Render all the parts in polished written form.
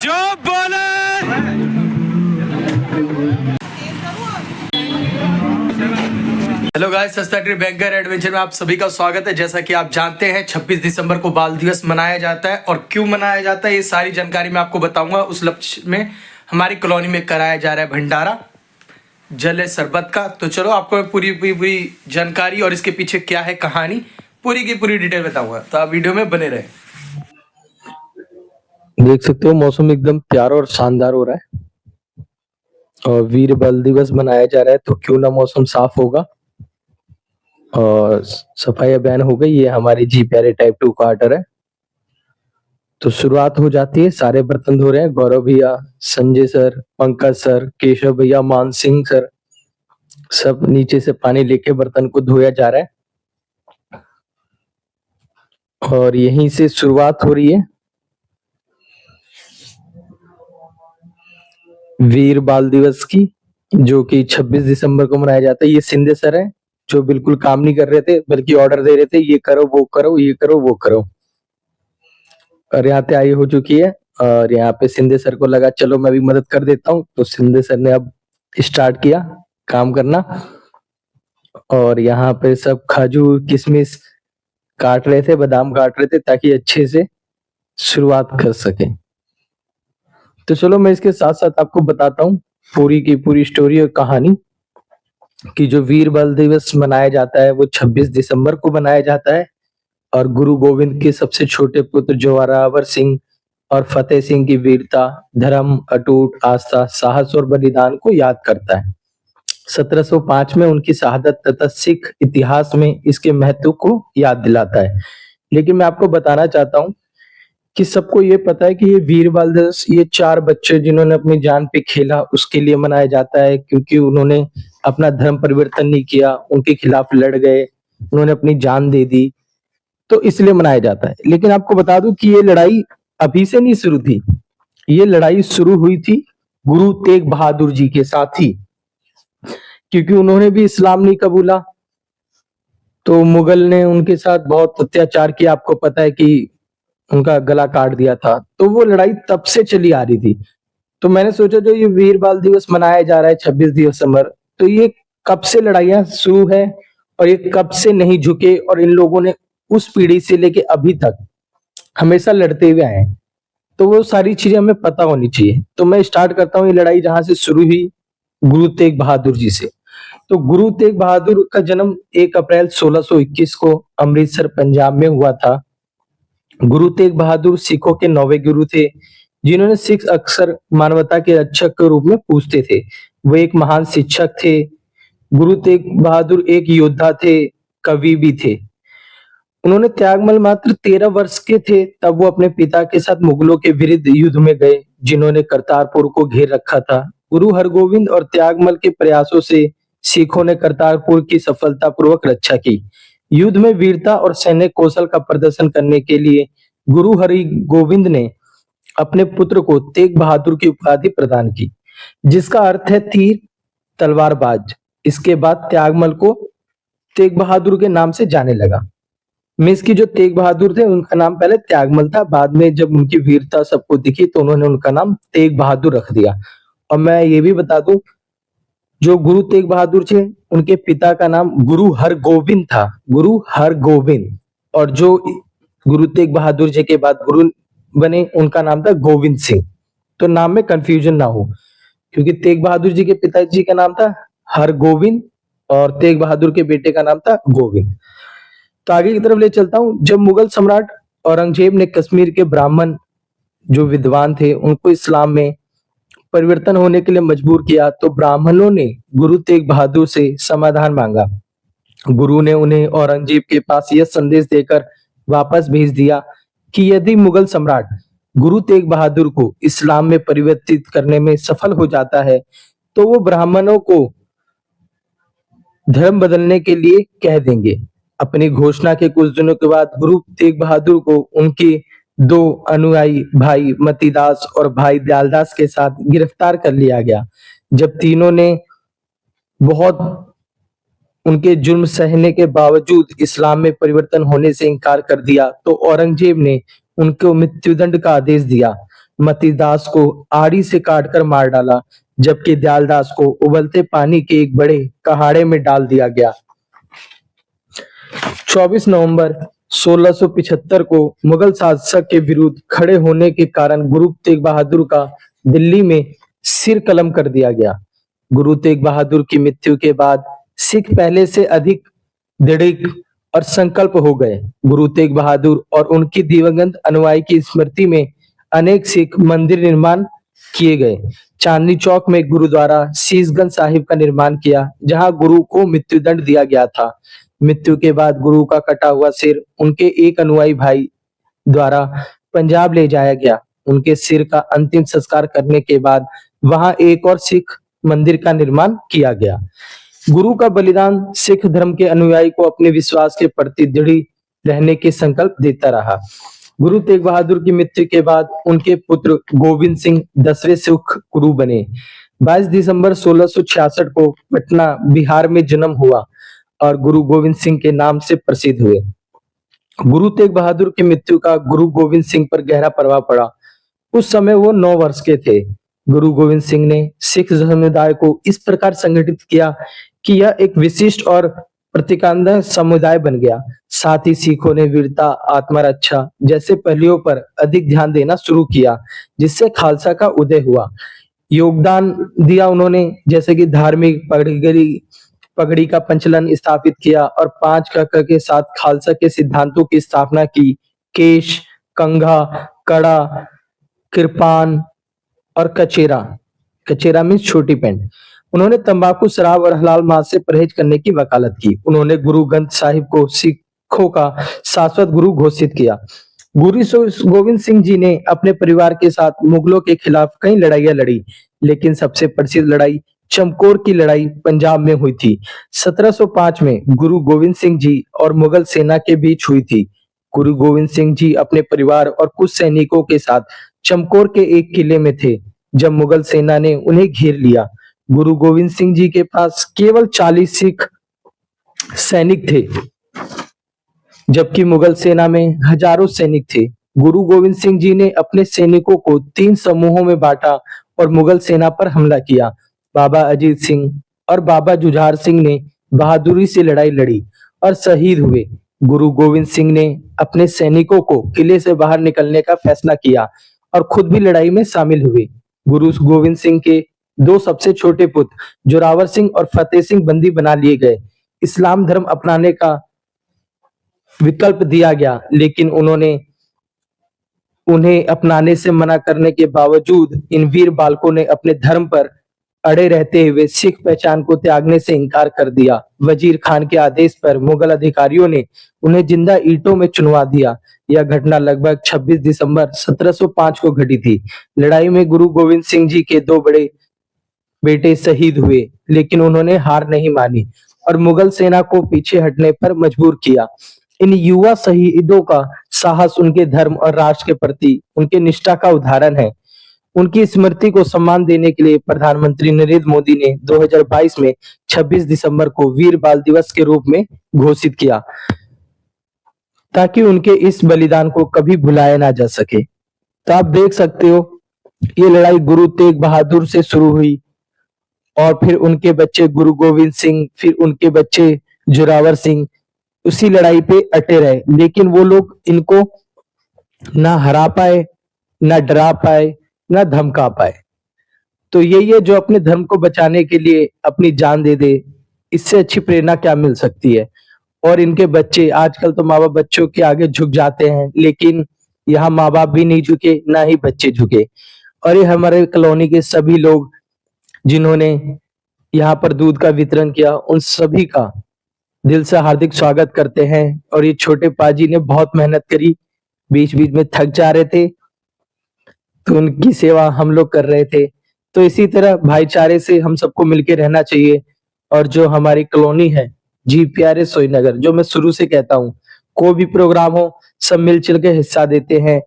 जो बोले। Hello guys, सस्ता बैंकर एडवेंचर में आप सभी का स्वागत है। जैसा कि आप जानते हैं 26 दिसंबर को बाल दिवस मनाया जाता है और क्यों मनाया जाता है ये सारी जानकारी मैं आपको बताऊंगा। उस लक्ष्य में हमारी कॉलोनी में कराया जा रहा है भंडारा जल शरबत का। तो चलो आपको मैं पूरी जानकारी और इसके पीछे क्या है कहानी पूरी की पूरी डिटेल बताऊंगा, तो आप वीडियो में बने रहे। देख सकते हो मौसम एकदम प्यारा और शानदार हो रहा है और वीर बाल दिवस मनाया जा रहा है, तो क्यों ना मौसम साफ होगा और सफाई अभियान हो गई। ये हमारी जी प्यारे टाइप 2 का ऑर्डर है, तो शुरुआत हो जाती है। सारे बर्तन धो रहे हैं गौरव भैया, संजय सर, पंकज सर, केशव भैया, मान सिंह सर, सब नीचे से पानी लेके बर्तन को धोया जा रहा है और यहीं से शुरुआत हो रही है वीर बाल दिवस की, जो कि 26 दिसंबर को मनाया जाता है। ये सिंधे सर है जो बिल्कुल काम नहीं कर रहे थे बल्कि ऑर्डर दे रहे थे, ये करो वो करो, ये करो वो करो। और यहाँ पे आई हो चुकी है और यहाँ पे सिंधे सर को लगा चलो मैं भी मदद कर देता हूँ, तो सिंधे सर ने अब स्टार्ट किया काम करना और यहाँ पे सब खजूर किशमिश काट रहे थे, बादाम काट रहे थे ताकि अच्छे से शुरुआत कर सके। तो चलो मैं इसके साथ साथ आपको बताता हूँ पूरी की पूरी स्टोरी और कहानी कि जो वीर बाल दिवस मनाया जाता है वो 26 दिसंबर को मनाया जाता है और गुरु गोविंद के सबसे छोटे पुत्र जोरावर सिंह और फतेह सिंह की वीरता, धर्म, अटूट आस्था, साहस और बलिदान को याद करता है। 1705 में उनकी शहादत तथा सिख इतिहास में इसके महत्व को याद दिलाता है। लेकिन मैं आपको बताना चाहता हूँ कि सबको ये पता है कि ये वीर बाल दिवस ये 4 बच्चे जिन्होंने अपनी जान पे खेला उसके लिए मनाया जाता है, क्योंकि उन्होंने अपना धर्म परिवर्तन नहीं किया, उनके खिलाफ लड़ गए, उन्होंने अपनी जान दे दी, तो इसलिए मनाया जाता है। लेकिन आपको बता दूं कि ये लड़ाई अभी से नहीं शुरू थी, ये लड़ाई शुरू हुई थी गुरु तेग बहादुर जी के साथ ही, क्योंकि उन्होंने भी इस्लाम नहीं कबूला तो मुगल ने उनके साथ बहुत अत्याचार किया। आपको पता है कि उनका गला काट दिया था, तो वो लड़ाई तब से चली आ रही थी। तो मैंने सोचा जो ये वीर बाल दिवस मनाया जा रहा है 26 दिसंबर, तो ये कब से लड़ाइयां शुरू है और ये कब से नहीं झुके और इन लोगों ने उस पीढ़ी से लेके अभी तक हमेशा लड़ते हुए आए हैं, तो वो सारी चीजें हमें पता होनी चाहिए। तो मैं स्टार्ट करता हूँ ये लड़ाई जहां से शुरू हुई, गुरु तेग बहादुर जी से। तो गुरु तेग बहादुर का जन्म 1 अप्रैल 1621 को अमृतसर पंजाब में हुआ था। गुरु तेग बहादुर सिखों के 9वें गुरु थे, जिन्होंने सिख अक्सर मानवता के रक्षक के रूप में पूजते थे। वो एक महान शिक्षक थे। गुरु तेग बहादुर एक योद्धा थे, कवि भी थे। उन्होंने त्यागमल मात्र 13 वर्ष के थे तब वो अपने पिता के साथ मुगलों के विरुद्ध युद्ध में गए, जिन्होंने करतारपुर को घेर रखा था। गुरु हरगोविंद और त्यागमल के प्रयासों से सिखों ने करतारपुर की सफलतापूर्वक रक्षा की। युद्ध में वीरता और सैन्य कौशल का प्रदर्शन करने के लिए गुरु हरि गोविंद ने अपने पुत्र को तेग बहादुर की उपाधि प्रदान की, जिसका अर्थ है तीर तलवारबाज। इसके बाद त्यागमल को तेग बहादुर के नाम से जाने लगा। मीन्स की जो तेग बहादुर थे उनका नाम पहले त्यागमल था, बाद में जब उनकी वीरता सबको दिखी तो उन्होंने उनका नाम तेग बहादुर रख दिया। और मैं ये भी बता दूं, जो गुरु तेग बहादुर थे उनके पिता का नाम गुरु हरगोविंद था, गुरु हरगोविंद। और जो गुरु तेग बहादुर जी के बाद गुरु बने उनका नाम था गोविंद सिंह। तो नाम में कंफ्यूजन ना हो, क्योंकि तेग बहादुर जी के पिताजी का नाम था हरगोविंद और तेग बहादुर के बेटे का नाम था गोविंद। तो आगे की तरफ ले चलता हूँ। जब मुगल सम्राट औरंगजेब ने कश्मीर के ब्राह्मण जो विद्वान थे उनको इस्लाम में परिवर्तन होने के लिए मजबूर किया, तो ब्राह्मणों ने गुरु तेग बहादुर से समाधान मांगा। गुरु ने उन्हें औरंगजेब के पास यह संदेश देकर वापस भेज दिया कि यदि मुगल सम्राट गुरु तेग बहादुर को इस्लाम में परिवर्तित करने में सफल हो जाता है तो वो ब्राह्मणों को धर्म बदलने के लिए कह देंगे। अपनी घोषणा के कुछ दिनों के बाद गुरु तेग बहादुर को उनके 2 अनुयायी भाई मतीदास और भाई दयालदास के साथ गिरफ्तार कर लिया गया। जब तीनों ने बहुत उनके जुर्म सहने के बावजूद इस्लाम में परिवर्तन होने से इनकार कर दिया, तो औरंगजेब ने उनको मृत्युदंड का आदेश दिया। मतीदास को आड़ी से काटकर मार डाला, जबकि दयालदास को उबलते पानी के एक बड़े कहाड़े में डाल दिया गया। 24 नवंबर 1675 को मुगल शासक के विरुद्ध खड़े होने के कारण गुरु तेग बहादुर का दिल्ली में सिर कलम कर दिया गया। गुरु तेग बहादुर की मृत्यु के बाद सिख पहले से अधिक दृढ़ और संकल्प हो गए। गुरु तेग बहादुर और उनकी दिवंगत अनुयायी की स्मृति में अनेक सिख मंदिर निर्माण किए गए। चांदनी चौक में गुरुद्वारा शीशगंज साहिब का निर्माण किया, जहां गुरु को मृत्युदंड दिया गया था। मृत्यु के बाद गुरु का कटा हुआ सिर उनके एक अनुयायी भाई द्वारा पंजाब ले जाया गया। उनके सिर का अंतिम संस्कार करने के बाद वहां एक और सिख मंदिर का निर्माण किया गया। गुरु का बलिदान सिख धर्म के अनुयायी को अपने विश्वास के प्रति दृढ़ रहने के संकल्प देता रहा। गुरु तेग बहादुर की मृत्यु के बाद उनके पुत्र गोविंद सिंह 10वें सिख गुरु बने। 22 दिसंबर 1666 को पटना बिहार में जन्म हुआ और गुरु गोविंद सिंह के नाम से प्रसिद्ध हुए। गुरु तेग बहादुर की मृत्यु का गुरु गोविंद सिंह पर गहरा प्रभाव पड़ा। उस समय वो 9 वर्ष के थे। गुरु गोविंद सिंह ने सिख समुदाय को इस प्रकार संगठित किया कि यह एक विशिष्ट और प्रतिकांद समुदाय बन गया। साथ ही सिखों ने वीरता, आत्मरक्षा जैसे पहलुओं पर अधिक ध्यान देना शुरू किया, जिससे खालसा का उदय हुआ। योगदान दिया उन्होंने, जैसे कि धार्मिक पगड़ी का प्रचलन स्थापित किया और 5 कक्का के साथ खालसा के सिद्धांतों की स्थापना की। केश, कंघा, कड़ा, कृपान और कचेरा मीन्स छोटी पैंट। उन्होंने तंबाकू, शराब और हलाल मांस से परहेज करने की वकालत की। उन्होंने गुरु ग्रंथ साहिब को सिखों का शाश्वत गुरु घोषित किया। गुरु गोविंद सिंह जी ने अपने परिवार के साथ मुगलों के खिलाफ कई लड़ाइयां लड़ी, लेकिन सबसे प्रसिद्ध लड़ाई चमकौर की लड़ाई पंजाब में हुई थी। 1705 में गुरु गोविंद सिंह जी और मुगल सेना के बीच हुई थी। गुरु गोविंद सिंह जी अपने परिवार और कुछ सैनिकों के साथ चमकौर के एक किले में थे जब मुगल सेना ने उन्हें घेर लिया। गुरु गोविंद सिंह जी के पास केवल 40 सिख सैनिक थे, जबकि मुगल सेना में हजारों सैनिक थे। गुरु गोविंद सिंह जी ने अपने सैनिकों को 3 समूहों में बांटा और मुगल सेना पर हमला किया। बाबा अजीत सिंह और बाबा जुझार सिंह ने बहादुरी से लड़ाई लड़ी और शहीद हुए। गुरु गोविंद सिंह ने अपने सैनिकों को किले से बाहर निकलने का फैसला किया और खुद भी लड़ाई में शामिल हुए। गुरु गोविंद सिंह के 2 सबसे छोटे पुत्र जोरावर सिंह और फतेह सिंह बंदी बना लिए गए। इस्लाम धर्म अपनाने का विकल्प दिया गया, लेकिन उन्हें अपनाने से मना करने के बावजूद इन वीर बालकों ने अपने धर्म पर अड़े रहते हुए सिख पहचान को त्यागने से इनकार कर दिया। वजीर खान के आदेश पर मुगल अधिकारियों ने उन्हें जिंदा ईंटों में चुनवा दिया। यह घटना लगभग 26 दिसंबर 1705 को घटी थी। लड़ाई में गुरु गोविंद सिंह जी के 2 बड़े बेटे शहीद हुए, लेकिन उन्होंने हार नहीं मानी और मुगल सेना को पीछे हटने पर मजबूर किया। इन युवा शहीदों का साहस उनके धर्म और राष्ट्र के प्रति उनके निष्ठा का उदाहरण है। उनकी स्मृति को सम्मान देने के लिए प्रधानमंत्री नरेंद्र मोदी ने 2022 में 26 दिसंबर को वीर बाल दिवस के रूप में घोषित किया, ताकि उनके इस बलिदान को कभी भुलाया ना जा सके। तो आप देख सकते हो, ये लड़ाई गुरु तेग बहादुर से शुरू हुई और फिर उनके बच्चे गुरु गोविंद सिंह, फिर उनके बच्चे जोरावर सिंह उसी लड़ाई पे अटे रहे, लेकिन वो लोग इनको ना हरा पाए, ना डरा पाए, ना धमका पाए। तो यही है जो अपने धर्म को बचाने के लिए अपनी जान दे दे, इससे अच्छी प्रेरणा क्या मिल सकती है। और इनके बच्चे, आजकल तो माँ बाप बच्चों के आगे झुक जाते हैं, लेकिन यहाँ माँ बाप भी नहीं झुके, ना ही बच्चे झुके। और ये हमारे कॉलोनी के सभी लोग जिन्होंने यहाँ पर दूध का वितरण किया, उन सभी का दिल से हार्दिक स्वागत करते हैं। और ये छोटे पाजी ने बहुत मेहनत करी, बीच बीच में थक जा रहे थे, तो उनकी सेवा हम लोग कर रहे थे। तो इसी तरह भाईचारे से हम सबको मिलके रहना चाहिए। और जो हमारी कॉलोनी है GPRA सोईनगर, जो मैं शुरू से कहता हूँ, कोई भी प्रोग्राम हो सब मिलजुल के हिस्सा देते हैं।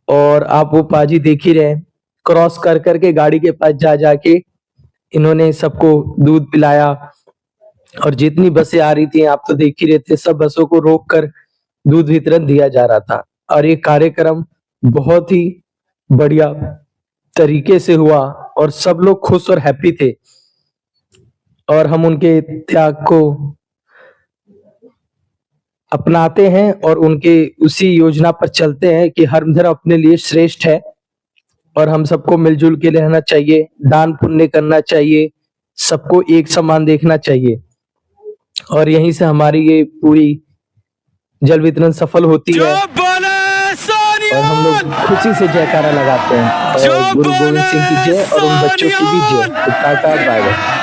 और आप वो पाजी देख ही रहे, क्रॉस कर करके गाड़ी के पास जा जाके इन्होंने सबको दूध पिलाया। और जितनी बसें आ रही थी, आप तो देख ही रहे थे, सब बसों को रोक कर दूध वितरण दिया जा रहा था। और ये कार्यक्रम बहुत ही बढ़िया तरीके से हुआ और सब लोग खुश और हैप्पी थे और हम उनके त्याग को अपनाते हैं और उनके उसी योजना पर चलते हैं कि हर धर्म अपने लिए श्रेष्ठ है और हम सबको मिलजुल के रहना चाहिए, दान पुण्य करना चाहिए, सबको एक समान देखना चाहिए और यहीं से हमारी ये पूरी जल वितरण सफल होती है और हम लोग खुशी से जयकारा लगाते हैं और गुरु गोविंद सिंह की जय और उन बच्चों की भी जय। तो टाटा बाय बाय।